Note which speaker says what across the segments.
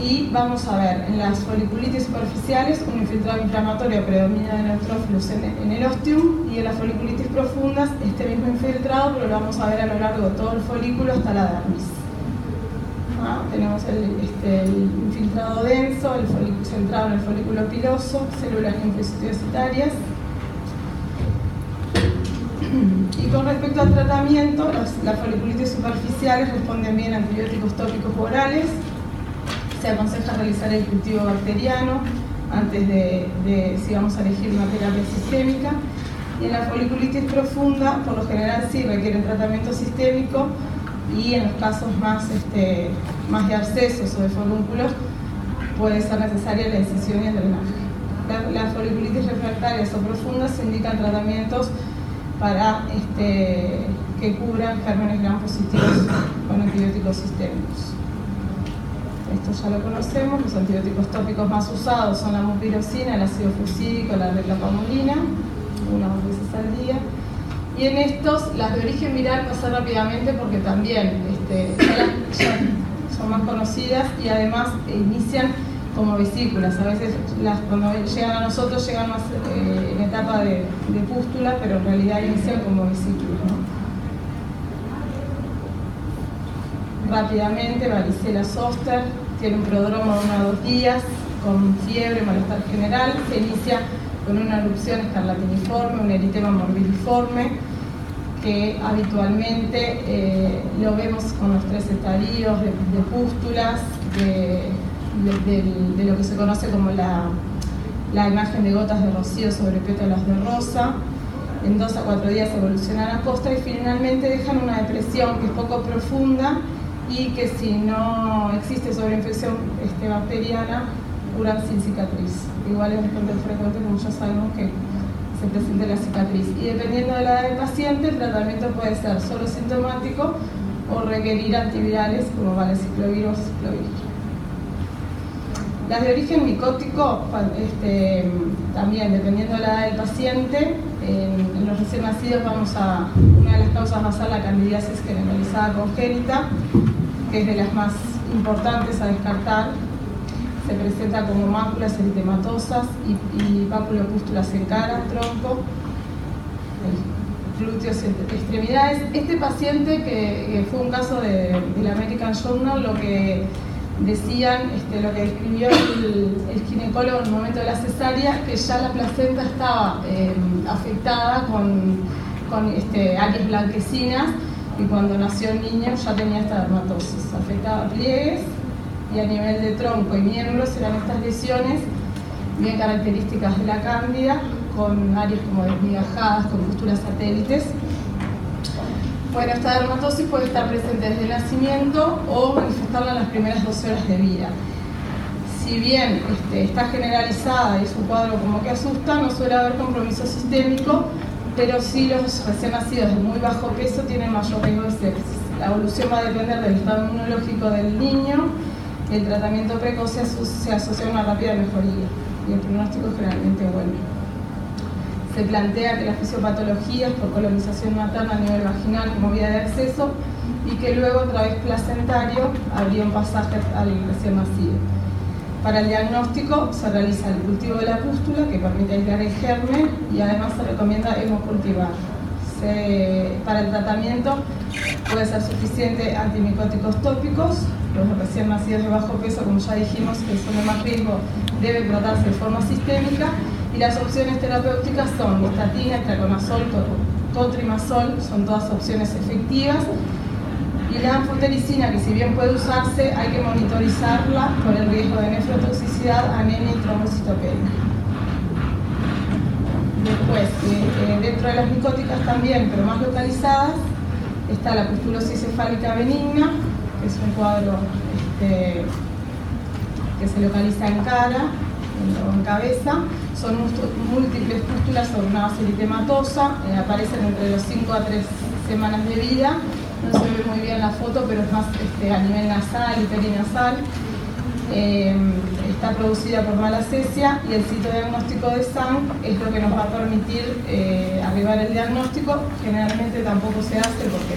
Speaker 1: y vamos a ver en las foliculitis superficiales un infiltrado inflamatorio predominio de neutrófilos en el ostium, y en las foliculitis profundas este mismo infiltrado, pero lo vamos a ver a lo largo de todo el folículo hasta la dermis. Tenemos el infiltrado denso, el folículo centrado en el folículo piloso, células linfocitarias. Y con respecto al tratamiento, las foliculitis superficiales responden bien a antibióticos tópicos o orales. Se aconseja realizar el cultivo bacteriano antes de si vamos a elegir una terapia sistémica. Y en la foliculitis profunda, por lo general sí requieren tratamiento sistémico, y en los casos más de abscesos o de forúnculos puede ser necesaria la incisión y el drenaje. Las foliculitis refractarias o profundas se indican tratamientos para que cubran gérmenes gram positivos con antibióticos sistémicos. Esto ya lo conocemos. Los antibióticos tópicos más usados son la mupirocina, el ácido fursídico, la reclapamulina, 1 o 2 veces al día. Y en estos, las de origen viral pasar rápidamente porque también ya son más conocidas y además inician como vesículas. A veces cuando llegan a nosotros llegan más en etapa de pústula, pero en realidad inician como vesículas, ¿no? Rápidamente, varicela zoster, tiene un prodromo de 1 a 2 días, con fiebre, malestar general, se inicia con una erupción escarlatiniforme, un eritema morbiliforme, que habitualmente lo vemos con los 3 estadios de pústulas, de lo que se conoce como la imagen de gotas de rocío sobre pétalos de rosa. En 2 a 4 días evoluciona la costra y finalmente dejan una depresión que es poco profunda y que si no existe sobreinfección bacteriana, curan sin cicatriz. Igual es bastante frecuente, como ya sabemos, que se presente la cicatriz. Y dependiendo de la edad del paciente, el tratamiento puede ser solo sintomático o requerir antivirales como valaciclovir o ciclovir. Las de origen micótico, también dependiendo de la edad del paciente, en los recién nacidos una de las causas va a ser la candidiasis generalizada congénita, que es de las más importantes a descartar. Se presenta como máculas eritematosas y pápulo-pústulas en cara, tronco, glúteos y extremidades. Este paciente, que fue un caso del American Journal, lo que decían, lo que describió el ginecólogo en el momento de la cesárea, que ya la placenta estaba afectada con áreas blanquecinas, y cuando nació el niño ya tenía esta dermatosis. Afectaba pliegues, y a nivel de tronco y miembros eran estas lesiones bien características de la cándida, con áreas como desmigajadas, con pústulas satélites. Bueno, esta dermatosis puede estar presente desde el nacimiento o manifestarla en las primeras 12 horas de vida. Si bien está generalizada y es un cuadro como que asusta, no suele haber compromiso sistémico, pero sí los recién nacidos de muy bajo peso tienen mayor riesgo de sepsis. La evolución va a depender del estado inmunológico del niño. El tratamiento precoz se asocia a una rápida mejoría y el pronóstico es generalmente bueno. Se plantea que las fisiopatologías por colonización materna a nivel vaginal como vía de acceso, y que luego a través placentario habría un pasaje al recién nacido. Para el diagnóstico se realiza el cultivo de la pústula, que permite aislar el germen, y además se recomienda hemocultivar. Para el tratamiento puede ser suficiente antimicóticos tópicos. Los recién nacidos de bajo peso, como ya dijimos, que son de más riesgo, deben tratarse de forma sistémica, y las opciones terapéuticas son estatina, traconazol, cotrimazol, son todas opciones efectivas, y la anfotericina, que si bien puede usarse, hay que monitorizarla por el riesgo de nefrotoxicidad, anemia y trombocitopenia. Después, dentro de las micóticas también, pero más localizadas, está la pustulosis cefálica benigna, que es un cuadro que se localiza en cara o en cabeza. Son múltiples pústulas sobre una base eritematosa, aparecen entre los 5 a 3 semanas de vida. No se ve muy bien la foto, pero es más a nivel nasal y perinasal. Está producida por malacesia, y el citodiagnóstico de SANG es lo que nos va a permitir arribar al diagnóstico. Generalmente tampoco se hace porque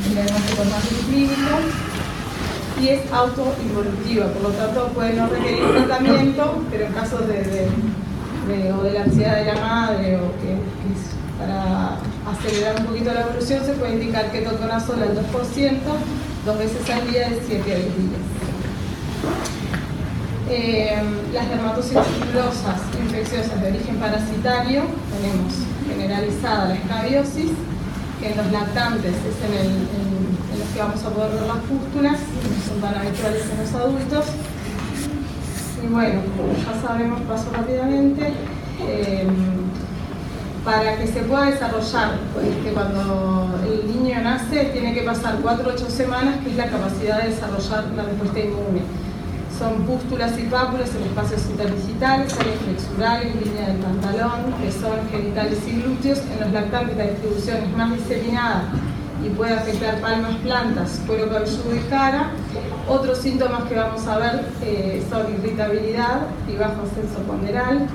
Speaker 1: el diagnóstico es más clínico. sí es autoinvolutiva, por lo tanto puede no requerir tratamiento, pero en casos o de la ansiedad de la madre o que para acelerar un poquito la evolución se puede indicar ketoconazol al 2%, 2 veces al día de 7 a 10 días. Las dermatosis pulosas infecciosas de origen parasitario, tenemos generalizada la escabiosis, que en los lactantes es en los que vamos a poder ver las pústulas, que no son tan habituales en los adultos. Y bueno, como ya sabemos, paso rápidamente, para que se pueda desarrollar, cuando el niño nace tiene que pasar 4 a 8 semanas, que es la capacidad de desarrollar la respuesta inmune. Son pústulas y pápulas en espacios interdigitales, áreas flexurales, línea del pantalón, que son genitales y glúteos. En los lactantes la distribución es más diseminada y puede afectar palmas, plantas, cuero cabelludo y cara. Otros síntomas que vamos a ver son irritabilidad y bajo ascenso ponderal.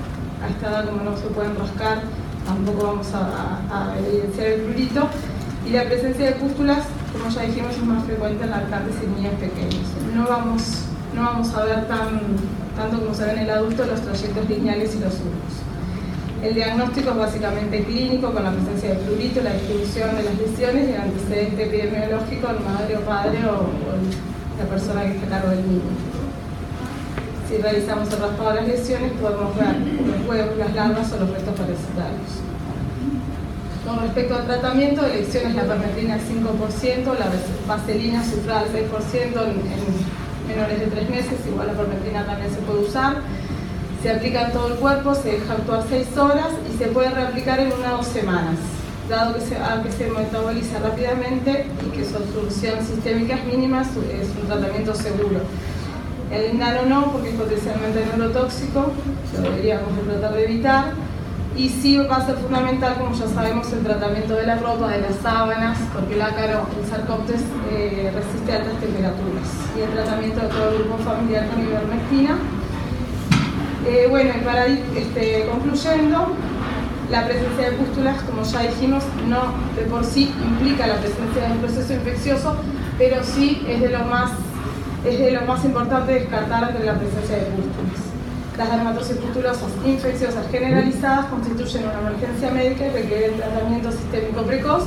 Speaker 1: A esta edad, como no se pueden rascar, tampoco vamos a evidenciar el prurito. Y la presencia de pústulas, como ya dijimos, es más frecuente en lactantes y niños pequeños. No vamos a ver tanto como se ve en el adulto los trayectos lineales y los surcos. El diagnóstico es básicamente clínico, con la presencia de prurito, la distribución de las lesiones y el antecedente epidemiológico del madre o padre o la persona que está a cargo del niño. Si realizamos el raspado de las lesiones, podemos ver los huevos, las larvas o los restos parasitarios. Con respecto al tratamiento, de elecciones la permetrina al 5%, la vaselina sufrada al 6% en menores de 3 meses, igual la permetrina también se puede usar. Se aplica en todo el cuerpo, se deja actuar 6 horas y se puede reaplicar en 1 o 2 semanas, dado que se metaboliza rápidamente y que su absorción sistémica es mínima, es un tratamiento seguro. El lindano no, porque es potencialmente neurotóxico, lo deberíamos tratar de evitar. Y sí va a ser fundamental, como ya sabemos, el tratamiento de la ropa, de las sábanas, porque el ácaro, el Sarcoptes, resiste a altas temperaturas. Y el tratamiento de todo el grupo familiar con ivermectina. Bueno, y para ir concluyendo, la presencia de pústulas, como ya dijimos, no de por sí implica la presencia de un proceso infeccioso, pero sí es de lo más importante descartar ante la presencia de pústulas. Las dermatosis pustulosas infecciosas generalizadas constituyen una emergencia médica y requieren tratamiento sistémico precoz,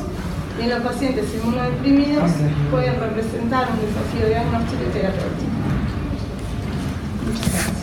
Speaker 1: y en los pacientes inmunodeprimidos pueden representar un desafío diagnóstico y terapéutico. Muchas gracias.